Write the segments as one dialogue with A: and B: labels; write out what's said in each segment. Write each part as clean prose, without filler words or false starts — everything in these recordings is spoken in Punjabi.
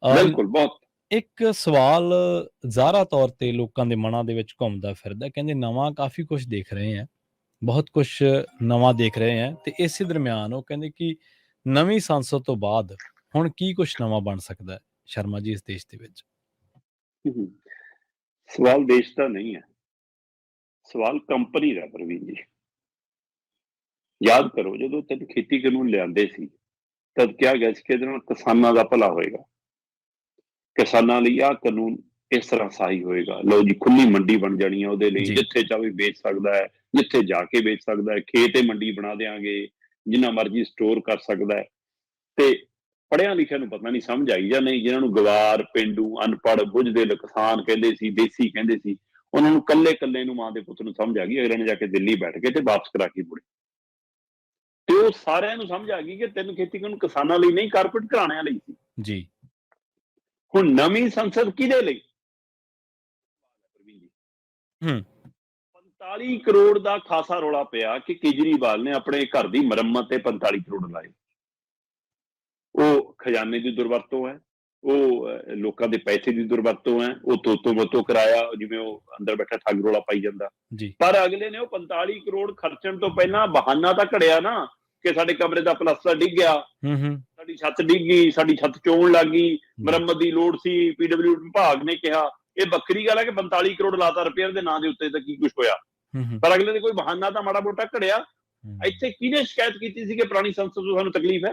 A: ਬਿਲਕੁਲ ਬਹੁਤ
B: ਇੱਕ ਸਵਾਲ ਜ਼ਾਹਰਾ ਤੌਰ ਤੇ ਲੋਕਾਂ ਦੇ ਮਨਾਂ ਦੇ ਵਿੱਚ ਘੁੰਮਦਾ ਫਿਰਦਾ, ਕਹਿੰਦੇ ਨਵਾਂ ਕਾਫੀ ਕੁਝ ਦੇਖ ਰਹੇ ਆ, ਬਹੁਤ ਕੁਝ ਨਵਾਂ ਦੇਖ ਰਹੇ ਆ, ਤੇ ਇਸੇ ਦਰਮਿਆਨ ਉਹ ਕਹਿੰਦੇ ਕਿ ਨਵੀਂ ਸੰਸਦ ਤੋਂ ਬਾਅਦ ਹੁਣ ਕੀ ਕੁਝ ਨਵਾਂ ਬਣ ਸਕਦਾ ਹੈ ਸ਼ਰਮਾ ਜੀ ਇਸ ਦੇਸ਼ ਦੇ ਵਿੱਚ?
A: ਹਮ, ਸਵਾਲ ਦੇਸ਼ ਦਾ ਨਹੀਂ ਹੈ, ਸਵਾਲ ਕੰਪਨੀ ਦਾ ਪ੍ਰਵੀਨ ਜੀ। ਯਾਦ ਕਰੋ ਜਦੋਂ ਤੱਕ ਖੇਤੀ ਕਾਨੂੰਨ ਲਿਆਂਦੇ ਸੀ ਤਦ ਕਿਹਾ ਗਿਆ ਸੀ ਕਿ ਇਹਦੇ ਨਾਲ ਕਿਸਾਨਾਂ ਦਾ ਭਲਾ ਹੋਏਗਾ, ਕਿਸਾਨਾਂ ਲਈ ਆਹ ਕਾਨੂੰਨ ਇਸ ਤਰ੍ਹਾਂ ਸਹਾਈ ਹੋਏਗਾ। ਲਓ ਜੀ, ਖੁੱਲੀ ਮੰਡੀ ਬਣ ਜਾਣੀ ਹੈ ਉਹਦੇ ਲਈ,
B: ਜੀ
A: ਜਿੱਥੇ ਚਾਹੇ ਵੇਚ ਸਕਦਾ ਹੈ, ਜਿੱਥੇ ਜਾ ਕੇ ਵੇਚ ਸਕਦਾ ਹੈ, ਖੇਤ ਤੇ ਮੰਡੀ ਬਣਾ ਦੇਾਂਗੇ, ਜਿੰਨਾ ਮਰਜ਼ੀ ਸਟੋਰ ਕਰ ਸਕਦਾ ਹੈ। ਤੇ ਪੜ੍ਹਿਆ ਲਿਖਿਆ ਨੂੰ ਪਤਾ ਨਹੀਂ ਸਮਝ ਆਈ ਜਾਂ ਨਹੀਂ, ਜਿਹਨਾਂ ਨੂੰ ਗਵਾਰ, ਪੇਂਡੂ, ਅਨਪੜ੍ਹ, ਬੁੱਝਦੇ ਕਿਸਾਨ ਕਹਿੰਦੇ ਸੀ, ਦੇਸੀ ਕਹਿੰਦੇ ਸੀ, ਉਹਨਾਂ ਨੂੰ ਕੱਲੇ ਨੂੰ, ਮਾਂ ਦੇ ਪੁੱਤ ਨੂੰ ਸਮਝ ਆ ਗਈ। ਅਗਲੇ ਨੇ ਜਾ ਕੇ ਦਿੱਲੀ ਬੈਠ ਕੇ ਤੇ ਵਾਪਸ ਕਰਾ ਕੇ ਮੁੜੇ, ਤੇ ਉਹ ਸਾਰਿਆਂ ਨੂੰ ਸਮਝ ਆ ਗਈ ਕਿ ਤਿੰਨ ਖੇਤੀ ਕਾਨੂੰਨ ਕਿਸਾਨਾਂ ਲਈ ਨਹੀਂ, ਕਾਰਪੋਰੇਟ ਘਰਾਣਿਆਂ ਲਈ ਸੀ।
B: ਜੀ
A: ਹੁਣ ਨਵੀਂ ਸੰਸਦ ਕਿਹਦੇ ਲਈ?
B: ਹੂੰ
A: 45 ਕਰੋੜ ਦਾ ਖਾਸਾ ਰੌਲਾ ਪਿਆ ਕਿ ਕੇਜਰੀਵਾਲ ਨੇ ਆਪਣੇ ਘਰ ਦੀ ਮੁਰੰਮਤ ਤੇ 45 ਕਰੋੜ ਲਾਏ। ਉਹ ਖਜ਼ਾਨੇ ਦੀ ਦੁਰਵਰਤੋਂ ਹੈ, ਉਹ ਲੋਕਾਂ ਦੇ ਪੈਸੇ ਦੀ ਦੁਰਵਰਤੋਂ ਹੈ, ਉਹ ਤੋਤੋਂ ਮੋਤੋਂ ਕਰਾਇਆ, ਜਿਵੇਂ ਉਹ ਅੰਦਰ ਬੈਠਾ ਠੱਗ ਰੌਲਾ ਪਾਈ ਜਾਂਦਾ।
B: ਜੀ
A: ਪਰ ਅਗਲੇ ਨੇ ਉਹ 45 ਕਰੋੜ ਖਰਚਣ ਤੋਂ ਪਹਿਲਾਂ ਬਹਾਨਾ ਤਾਂ ਘੜਿਆ ਨਾ ਕਿ ਸਾਡੇ ਕਮਰੇ ਦਾ ਪਲਸਤਰ ਡਿੱਗ ਗਿਆ, ਸਾਡੀ ਛੱਤ ਡਿੱਗ ਗਈ, ਸਾਡੀ ਛੱਤ ਚੋਣ ਲੱਗ ਗਈ, ਮੁਰੰਮਤ ਦੀ ਲੋੜ ਸੀ, PWD ਵਿਭਾਗ ਨੇ ਕਿਹਾ। ਇਹ ਵੱਖਰੀ ਗੱਲ ਹੈ ਕਿ 45 ਕਰੋੜ ਲਾਤਾ ਰਿਪੇਅਰ ਦੇ ਨਾਂ ਦੇ ਉੱਤੇ, ਤਾਂ ਕੀ ਕੁਝ ਹੋਇਆ, ਪਰ ਅਗਲੇ ਨੇ ਕੋਈ ਬਹਾਨਾ ਤਾਂ ਮਾੜਾ ਮੋਟਾ ਘੜਿਆ। ਇੱਥੇ ਕਿਹਨੇ ਸ਼ਿਕਾਇਤ ਕੀਤੀ ਸੀ ਕਿ ਪੁਰਾਣੀ ਸੰਸਦ ਤੋਂ ਸਾਨੂੰ ਤਕਲੀਫ ਹੈ?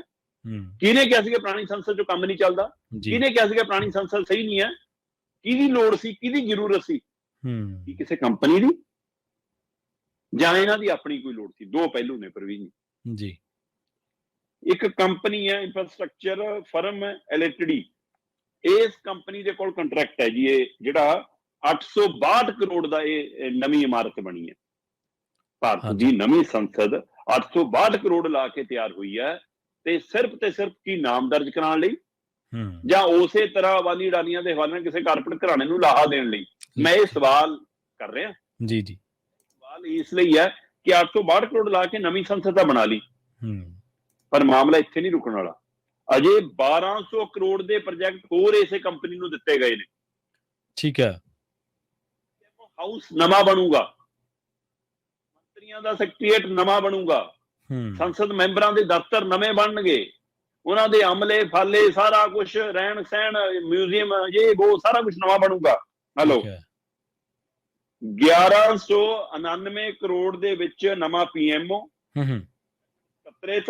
A: ਕਿਹਨੇ ਕਿਹਾ ਸੀ ਕਿ ਪੁਰਾਣੀ ਸੰਸਦ ਚੋਂ ਕੰਮ ਨਹੀਂ ਚੱਲਦਾ? ਕਿਹਨੇ ਕਿਹਾ ਸੀ ਕਿ ਪੁਰਾਣੀ ਸੰਸਦ ਸਹੀ ਨਹੀਂ ਹੈ? ਕਿਹਦੀ ਲੋੜ ਸੀ, ਕਿਹਦੀ ਜ਼ਰੂਰਤ ਸੀ? ਕੀ ਕਿਸੇ ਕੰਪਨੀ ਦੀ ਜਾਂ ਇਹਨਾਂ ਦੀ ਆਪਣੀ ਕੋਈ ਲੋੜ ਸੀ? ਦੋ ਪਹਿਲੂ ਨੇ ਪ੍ਰਵੀਨ
B: ਜੀ।
A: ਇੱਕ ਕੰਪਨੀ ਹੈ, ਇੰਫਰਾਸਟ੍ਰਕਚਰ ਫਰਮ LTD, ਇਸ ਕੰਪਨੀ ਦੇ ਕੋਲ ਕੰਟਰੈਕਟ ਹੈ ਜੀ, ਇਹ ਜਿਹੜਾ 862 ਕਰੋੜ ਦਾ ਇਹ ਨਵੀਂ ਇਮਾਰਤ ਬਣੀ ਹੈ। ਭਾਰਤ ਦੀ ਨਵੀਂ ਸੰਸਦ 862 ਕਰੋੜ ਲਾ ਕੇ ਤਿਆਰ ਹੋਈ ਹੈ, ਤੇ ਸਿਰਫ ਕੀ ਨਾਮ ਦਰਜ ਕਰਾਉਣ ਲਈ ਜਾਂ ਉਸੇ ਤਰ੍ਹਾਂ ਅਬਾਨੀ ਅਡਾਨੀਆਂ ਦੇ ਹਵਾਲੇ ਕਿਸੇ ਕਾਰਪੋਰੇਟ ਘਰਾਣੇ ਨੂੰ ਲਾਹਾ ਦੇਣ ਲਈ? ਮੈਂ ਇਹ ਸਵਾਲ ਕਰ ਰਿਹਾ
B: ਜੀ।
A: ਸਵਾਲ ਇਸ ਲਈ ਹੈ ਕਿ 862 ਕਰੋੜ ਲਾ ਕੇ ਨਵੀਂ ਸੰਸਦ ਤਾਂ ਬਣਾ ਲਈ, ਪਰ ਮਾਮਲਾ ਇੱਥੇ ਨਹੀਂ ਰੁਕਣ ਵਾਲਾ। ਅਜੇ 1200 ਕਰੋੜ ਦੇ ਪ੍ਰੋਜੈਕਟ ਹੋਰ ਇਸੇ ਕੰਪਨੀ ਨੂੰ ਦਿੱਤੇ ਗਏ ਨੇ।
B: ਠੀਕ ਹੈ।
A: ਹਾਊਸ ਨਵਾਂ ਬਣੂਗਾ, ਮੰਤਰੀਆਂ ਦਾ ਸੈਕਟਰੀਏਟ ਨਵਾਂ ਬਣੂਗਾ, ਸੰਸਦ ਮੈਂਬਰਾਂ ਦੇ ਦਫ਼ਤਰ ਨਵੇਂ ਬਣਨਗੇ, ਉਹਨਾਂ ਦੇ ਅਮਲੇ ਫਾਲੇ ਸਾਰਾ ਕੁਝ, ਰਹਿਣ ਸਹਿਣ, ਮਿਊਜ਼ੀਅਮ, ਇਹ ਉਹ ਸਾਰਾ ਕੁਝ ਨਵਾਂ ਬਣੂਗਾ। ਹਲੋ 1199 ਕਰੋੜ ਦੇ ਵਿੱਚ ਨਵਾਂ PMO, ਸਕੱਤਰੇਤ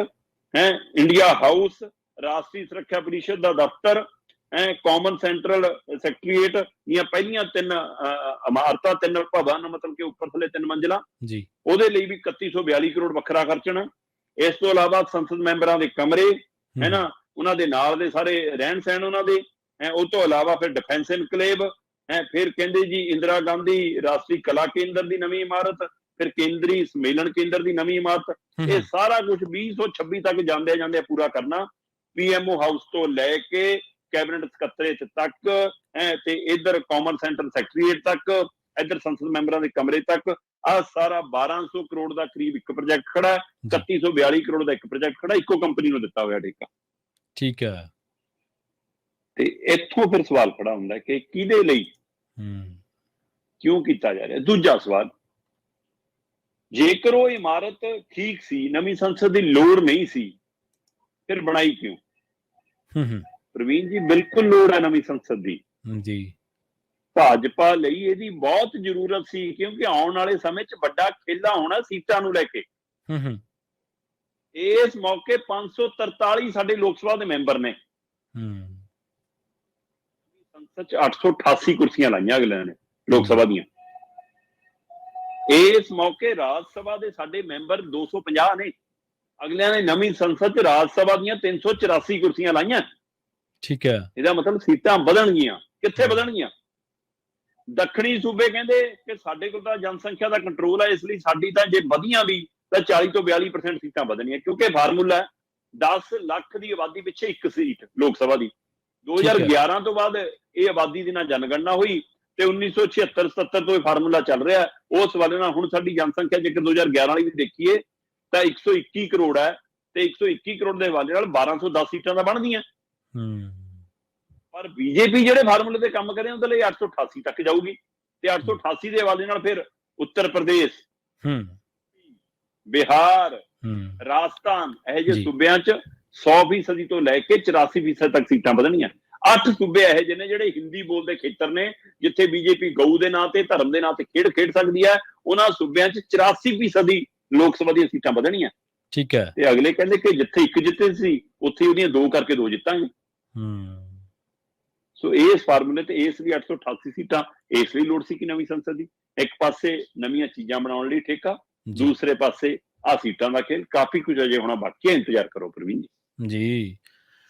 A: ਹੈ, ਇੰਡੀਆ ਹਾਊਸ, ਰਾਸ਼ਟਰੀ ਸੁਰੱਖਿਆ ਪਰਿਸ਼ਦ ਦਾ ਦਫ਼ਤਰ, ਕਾਮਨ ਸੈਂਟਰਲ ਸੈਕਟਰੀਏਟ ਦੀਆਂ ਪਹਿਲੀਆਂ 3 ਇਮਾਰਤਾਂ, 3 ਭਵਨ, ਮਤਲਬ ਕਿ ਉੱਪਰ ਥੱਲੇ 3 ਮੰਜ਼ਿਲਾਂ, ਉਹਦੇ ਲਈ ਵੀ 3142 ਕਰੋੜ ਵੱਖਰਾ ਖਰਚਣਾ। ਇਸ ਤੋਂ ਇਲਾਵਾ ਸੰਸਦ ਮੈਂਬਰਾਂ ਦੇ ਕਮਰੇ ਹੈ ਨਾ, ਉਹਨਾਂ ਦੇ ਨਾਲ ਦੇ ਸਾਰੇ ਰਹਿਣ ਸਹਿਣ ਉਹਨਾਂ ਦੇ, ਉਹ ਤੋਂ ਇਲਾਵਾ ਫਿਰ ਡਿਫੈਂਸ ਇਨਕਲੇਵ ਹੈ, ਫਿਰ ਕਹਿੰਦੇ ਜੀ ਇੰਦਰਾ ਗਾਂਧੀ ਰਾਸ਼ਟਰੀ ਕਲਾ ਕੇਂਦਰ ਦੀ ਨਵੀਂ ਇਮਾਰਤ, ਫਿਰ ਕੇਂਦਰੀ ਸੰਮੇਲਨ ਕੇਂਦਰ ਦੀ ਨਵੀਂ ਇਮਾਰਤ। ਇਹ ਸਾਰਾ ਕੁਝ 2026 ਤੱਕ ਜਾਂਦੇ ਪੂਰਾ ਕਰਨਾ। PMO ਹਾਊਸ ਤੋਂ ਲੈ ਕੇ ਕੈਬਨਿਟ ਸਕੱਤਰੇਤ ਤੱਕ, ਤੇ ਇਧਰ ਕਾਮਨ ਸੈਂਟਰ ਸੈਕਟਰੀਏਟ ਤੱਕ, ਇਧਰ ਸੰਸਦ ਮੈਂਬਰਾਂ ਦੇ ਕਮਰੇ ਤੱਕ, ਆਹ ਸਾਰਾ 1200 ਕਰੋੜ ਦਾ ਕਰੀਬ ਇੱਕ ਪ੍ਰੋਜੈਕਟ ਖੜਾ ਹੈ, 3142 ਕਰੋੜ ਦਾ ਇੱਕ ਪ੍ਰੋਜੈਕਟ ਖੜਾ, ਇੱਕੋ ਕੰਪਨੀ ਨੂੰ ਦਿੱਤਾ ਹੋਇਆ ਠੇਕਾ।
B: ਠੀਕ ਹੈ।
A: ਤੇ ਇੱਥੋਂ ਫਿਰ ਸਵਾਲ ਖੜਾ ਹੁੰਦਾ ਕਿ ਕਿਹਦੇ ਲਈ, ਕਿਉਂ ਕੀਤਾ ਜਾ ਰਿਹਾ? ਦੂਜਾ ਸਵਾਲ, ਜੇਕਰ ਉਹ ਇਮਾਰਤ ਠੀਕ ਸੀ, ਨਵੀਂ ਸੰਸਦ ਦੀ ਲੋੜ ਨਹੀਂ ਸੀ, ਫਿਰ ਬਣਾਈ ਕਿਉਂ? ਪ੍ਰਵੀਨ ਜੀ, ਬਿਲਕੁਲ ਲੋੜ ਹੈ ਨਵੀਂ ਸੰਸਦ ਦੀ ਜੀ। ਭਾਜਪਾ ਲਈ ਇਹਦੀ ਬਹੁਤ ਜ਼ਰੂਰਤ ਸੀ, ਕਿਉਂਕਿ ਆਉਣ ਵਾਲੇ ਸਮੇਂ 'ਚ ਵੱਡਾ ਖੇਲਾ ਹੋਣਾ ਸੀਟਾਂ ਨੂੰ ਲੈ ਕੇ। ਇਸ ਮੌਕੇ 543 ਸਾਡੇ ਲੋਕ ਸਭਾ ਦੇ ਮੈਂਬਰ ਨੇ, ਸੰਸਦ 'ਚ 888 ਕੁਰਸੀਆਂ ਲਾਈਆਂ ਅਗਲਿਆਂ ਨੇ ਲੋਕ ਸਭਾ ਦੀਆਂ। ਇਸ ਮੌਕੇ ਰਾਜ ਸਭਾ ਦੇ ਸਾਡੇ ਮੈਂਬਰ 250 ਨੇ, ਅਗਲਿਆਂ ਨੇ ਨਵੀਂ ਸੰਸਦ 'ਚ ਰਾਜ ਸਭਾ ਦੀਆਂ 384 ਕੁਰਸੀਆਂ ਲਾਈਆਂ। ਠੀਕ ਹੈ। ਇਹਦਾ ਮਤਲਬ ਸੀਟਾਂ ਵਧਣਗੀਆਂ। ਕਿੱਥੇ ਵਧਣਗੀਆਂ? ਦੱਖਣੀ ਸੂਬੇ ਕਹਿੰਦੇ ਕਿ ਸਾਡੇ ਕੋਲ ਤਾਂ ਜਨਸੰਖਿਆ ਦਾ ਕੰਟਰੋਲ ਹੈ, ਇਸ ਲਈ ਸਾਡੀ ਤਾਂ ਜੇ ਵਧੀਆਂ ਵੀ ਤਾਂ 40 ਤੋਂ 42% ਸੀਟਾਂ ਵਧਣੀਆਂ, ਕਿਉਂਕਿ ਫਾਰਮੂਲਾ 10 ਲੱਖ ਦੀ ਆਬਾਦੀ ਪਿੱਛੇ ਇੱਕ ਸੀਟ ਲੋਕ ਸਭਾ ਦੀ। 2011 ਤੋਂ ਬਾਅਦ ਇਹ ਆਬਾਦੀ ਦੀ ਨਾ ਜਨਗਣਨਾ ਹੋਈ, ਤੇ 1976-77 ਤੋਂ ਇਹ ਫਾਰਮੂਲਾ ਚੱਲ ਰਿਹਾ। ਉਸ ਵਾਲੇ ਨਾਲ ਹੁਣ ਸਾਡੀ ਜਨਸੰਖਿਆ ਜੇਕਰ 2011 ਵਾਲੀ ਵੀ ਦੇਖੀਏ ਤਾਂ 121 ਕਰੋੜ ਹੈ, ਤੇ 121 ਕਰੋੜ ਦੇ ਹਵਾਲੇ ਨਾਲ 1210 ਸੀਟਾਂ ਤਾਂ ਬਣਦੀਆਂ। ਪਰ ਬੀਜੇਪੀ ਜਿਹੜੇ ਫਾਰਮੂਲੇ ਤੇ ਕੰਮ ਕਰੇ ਉਹਦੇ ਲਈ 888 ਤੱਕ ਜਾਊਗੀ, ਤੇ 888 ਦੇ ਹਵਾਲੇ ਨਾਲ ਫਿਰ ਉੱਤਰ ਪ੍ਰਦੇਸ਼, ਬਿਹਾਰ, ਰਾਜਸਥਾਨ ਇਹੋ ਜਿਹੇ ਸੂਬਿਆਂ 'ਚ 100% ਤੋਂ ਲੈ ਕੇ 84% ਤੱਕ ਸੀਟਾਂ ਵਧਣੀਆਂ। 8 ਸੂਬੇ ਇਹੋ ਜਿਹੇ ਨੇ ਜਿਹੜੇ ਹਿੰਦੀ ਬੋਲਦੇ ਖੇਤਰ ਨੇ, ਜਿੱਥੇ ਬੀਜੇਪੀ ਗਊ ਦੇ ਨਾਂ ਤੇ, ਧਰਮ ਦੇ ਨਾਂ ਤੇ ਖੇਡ ਸਕਦੀ ਹੈ। ਉਹਨਾਂ ਸੂਬਿਆਂ 'ਚ 84% ਲੋਕ ਸਭਾ ਦੀਆਂ ਸੀਟਾਂ ਵਧਣੀਆਂ।
B: ਠੀਕ ਹੈ।
A: ਤੇ ਅਗਲੇ ਕਹਿੰਦੇ ਕਿ ਜਿੱਥੇ ਇੱਕ ਜਿੱਤੇ ਸੀ ਉੱਥੇ ਉਹਦੀਆਂ 2 ਕਰਕੇ 2 ਜਿੱਤਾਂਗੇ। ਸੋ ਇਸ ਫਾਰਮੂਲੇ ਤੇ ਇਸ ਲਈ 888 ਸੀਟਾਂ ਇਸ ਲਈ ਲੋੜ ਸੀ ਕਿ ਨਵੀਂ ਸੰਸਦ ਦੀ, ਇੱਕ ਪਾਸੇ ਨਵੀਆਂ ਚੀਜ਼ਾਂ ਬਣਾਉਣ ਲਈ ਠੇਕਾ, ਦੂਸਰੇ ਪਾਸੇ ਆ ਸੀਟਾਂ ਦਾ ਖੇਲ। ਕਾਫੀ ਕੁਝ ਅਜੇ ਹੋਣਾ ਬਾਕੀ ਹੈ, ਇੰਤਜ਼ਾਰ ਕਰੋ ਪ੍ਰਵੀਨ ਜੀ।